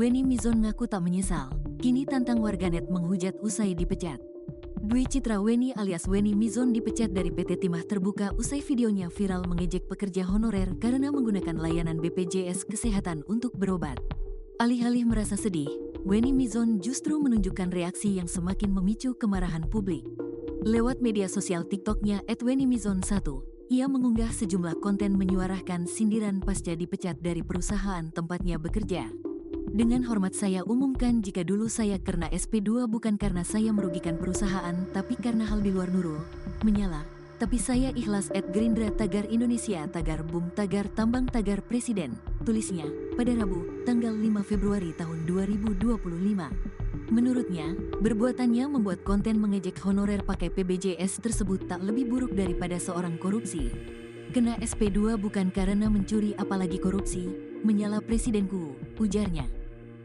Weni Mizon ngaku tak menyesal, kini tantang warganet menghujat usai dipecat. Dwi Citra Weni alias Weni Mizon dipecat dari PT Timah Terbuka usai videonya viral mengejek pekerja honorer karena menggunakan layanan BPJS Kesehatan untuk berobat. Alih-alih merasa sedih, Weni Mizon justru menunjukkan reaksi yang semakin memicu kemarahan publik. Lewat media sosial TikTok-nya @wenimizon1, ia mengunggah sejumlah konten menyuarakan sindiran pasca dipecat dari perusahaan tempatnya bekerja. Dengan hormat saya umumkan jika dulu saya kena SP2 bukan karena saya merugikan perusahaan tapi karena hal di luar Nurul, menyala. Tapi saya ikhlas @Gerindra tagar Indonesia tagar Bum tagar Tambang tagar Presiden, tulisnya pada Rabu, tanggal 5 Februari tahun 2025. Menurutnya, perbuatannya membuat konten mengejek honorer pakai PBJS tersebut tak lebih buruk daripada seorang korupsi. Kena SP2 bukan karena mencuri apalagi korupsi, menyala presidenku, ujarnya.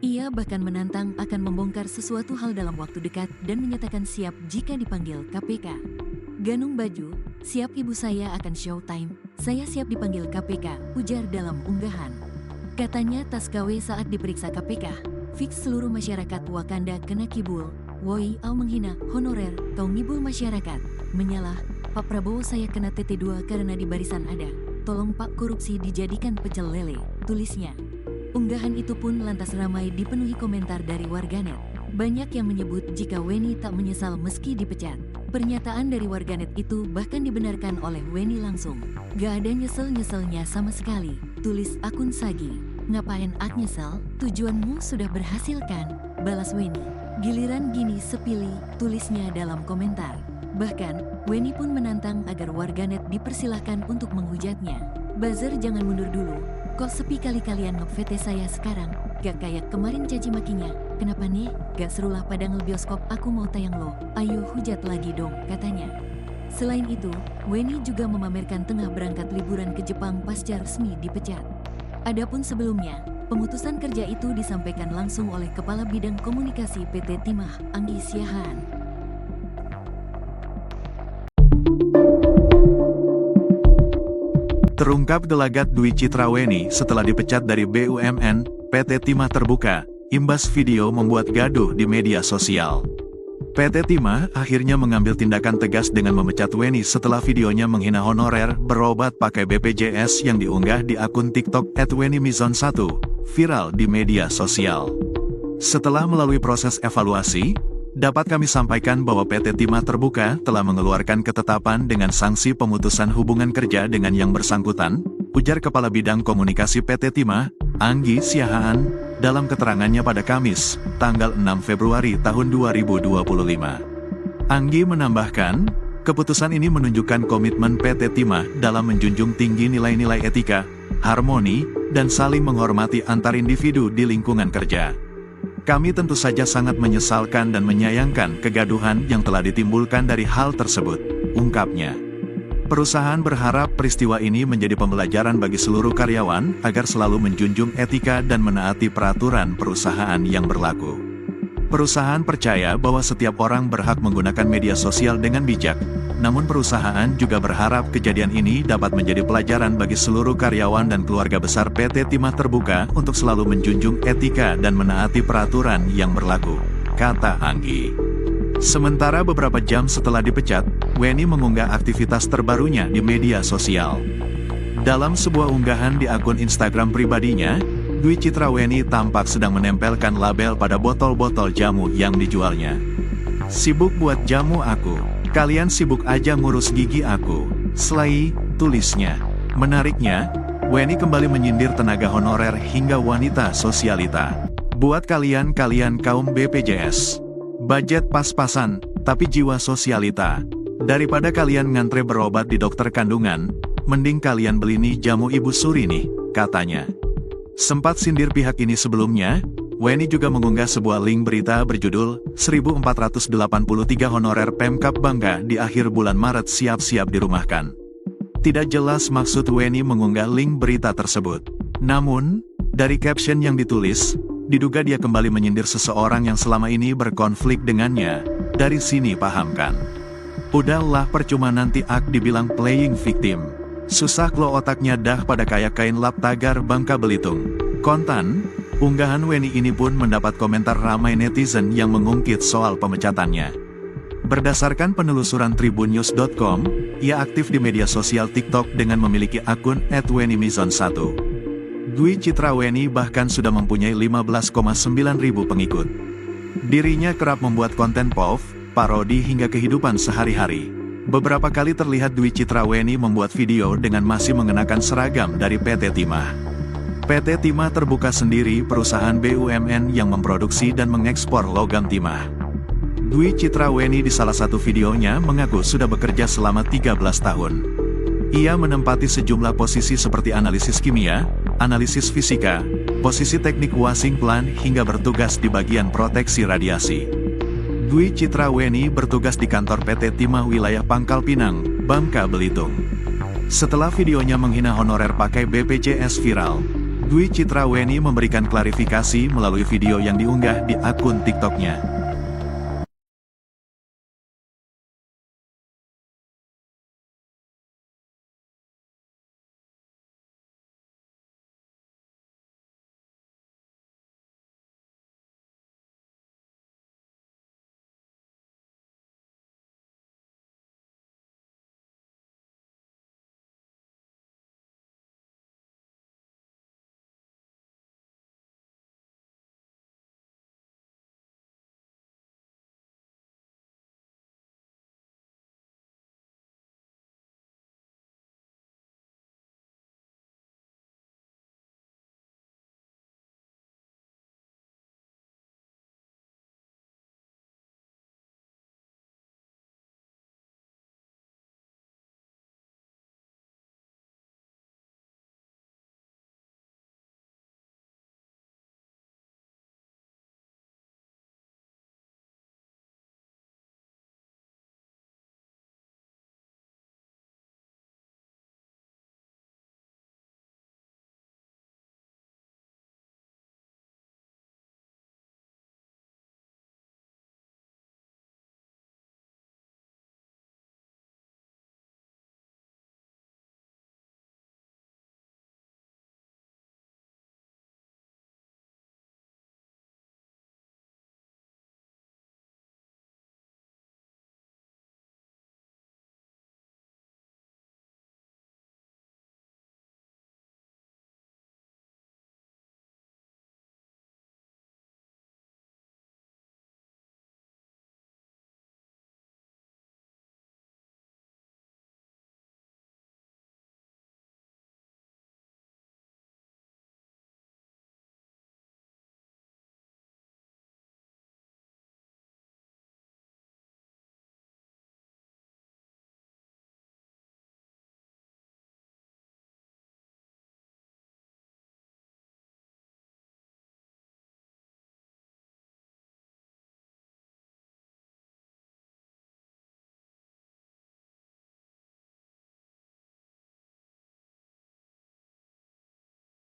Ia bahkan menantang akan membongkar sesuatu hal dalam waktu dekat dan menyatakan siap jika dipanggil KPK. Ganung baju, siap ibu saya akan showtime, saya siap dipanggil KPK, ujar dalam unggahan. Katanya tas KW saat diperiksa KPK, fix seluruh masyarakat Wakanda kena kibul, woi au menghina, honorer, kau ngibul masyarakat, menyalah, Pak Prabowo saya kena TT2 karena di barisan ada, tolong Pak korupsi dijadikan pecel lele, tulisnya. Unggahan itu pun lantas ramai dipenuhi komentar dari warganet. Banyak yang menyebut jika Weni tak menyesal meski dipecat. Pernyataan dari warganet itu bahkan dibenarkan oleh Weni langsung. Gak ada nyesel-nyeselnya sama sekali, tulis akun Sagi. Ngapain ak nyesel? Tujuanmu sudah berhasil kan? Balas Weni. Giliran gini sepilih, tulisnya dalam komentar. Bahkan, Weni pun menantang agar warganet dipersilahkan untuk menghujatnya. Buzzer jangan mundur dulu. Kok sepi kali kalian nge-VT saya sekarang? Gak kayak kemarin caci makinya. Kenapa nih? Gak serulah pada nge-bioskop aku mau tayang loh. Ayo hujat lagi dong, katanya. Selain itu, Weni juga memamerkan tengah berangkat liburan ke Jepang pasca resmi dipecat. Adapun sebelumnya, pemutusan kerja itu disampaikan langsung oleh Kepala Bidang Komunikasi PT Timah, Anggi Siahaan. Terungkap gelagat Dwi Citra Weni setelah dipecat dari BUMN, PT Timah Terbuka, imbas video membuat gaduh di media sosial. PT Timah akhirnya mengambil tindakan tegas dengan memecat Weni setelah videonya menghina honorer berobat pakai BPJS yang diunggah di akun TikTok @wenimizon1, viral di media sosial. Setelah melalui proses evaluasi, dapat kami sampaikan bahwa PT Timah Terbuka telah mengeluarkan ketetapan dengan sanksi pemutusan hubungan kerja dengan yang bersangkutan, ujar Kepala Bidang Komunikasi PT Timah, Anggi Siahaan, dalam keterangannya pada Kamis, tanggal 6 Februari tahun 2025. Anggi menambahkan, keputusan ini menunjukkan komitmen PT Timah dalam menjunjung tinggi nilai-nilai etika, harmoni, dan saling menghormati antar individu di lingkungan kerja. Kami tentu saja sangat menyesalkan dan menyayangkan kegaduhan yang telah ditimbulkan dari hal tersebut, ungkapnya. Perusahaan berharap peristiwa ini menjadi pembelajaran bagi seluruh karyawan agar selalu menjunjung etika dan menaati peraturan perusahaan yang berlaku. Perusahaan percaya bahwa setiap orang berhak menggunakan media sosial dengan bijak, namun perusahaan juga berharap kejadian ini dapat menjadi pelajaran bagi seluruh karyawan dan keluarga besar PT Timah Terbuka untuk selalu menjunjung etika dan menaati peraturan yang berlaku, kata Anggi. Sementara beberapa jam setelah dipecat, Weni mengunggah aktivitas terbarunya di media sosial. Dalam sebuah unggahan di akun Instagram pribadinya, Dwi Citra Weni tampak sedang menempelkan label pada botol-botol jamu yang dijualnya. Sibuk buat jamu aku, kalian sibuk aja ngurus gigi aku, slay, tulisnya. Menariknya, Weni kembali menyindir tenaga honorer hingga wanita sosialita. Buat kalian kaum BPJS, budget pas-pasan, tapi jiwa sosialita. Daripada kalian ngantre berobat di dokter kandungan, mending kalian beli nih jamu Ibu Suri nih, katanya. Sempat sindir pihak ini sebelumnya, Weni juga mengunggah sebuah link berita berjudul 1483 honorer Pemkab bangga di akhir bulan Maret siap-siap dirumahkan. Tidak jelas maksud Weni mengunggah link berita tersebut. Namun, dari caption yang ditulis, diduga dia kembali menyindir seseorang yang selama ini berkonflik dengannya. Dari sini pahamkan. Udahlah percuma nanti ak dibilang playing victim. Susah lo otaknya dah pada kayak kain lap tagar Bangka Belitung. Kontan, Unggahan Weni ini pun mendapat komentar ramai netizen yang mengungkit soal pemecatannya. Berdasarkan penelusuran tribunnews.com, ia aktif di media sosial TikTok dengan memiliki akun @wenimizon1. Dwi Citra Weni bahkan sudah mempunyai 15,9 ribu pengikut. Dirinya kerap membuat konten POV, parodi hingga kehidupan sehari-hari. Beberapa kali terlihat Dwi Citra Weni membuat video dengan masih mengenakan seragam dari PT Timah. PT Timah Terbuka sendiri perusahaan BUMN yang memproduksi dan mengekspor logam timah. Dwi Citra Weni di salah satu videonya mengaku sudah bekerja selama 13 tahun. Ia menempati sejumlah posisi seperti analisis kimia, analisis fisika, posisi teknik washing plant hingga bertugas di bagian proteksi radiasi. Dwi Citra Weni bertugas di kantor PT Timah wilayah Pangkal Pinang, Bangka Belitung. Setelah videonya menghina honorer pakai BPJS viral, Dwi Citra Weni memberikan klarifikasi melalui video yang diunggah di akun TikToknya.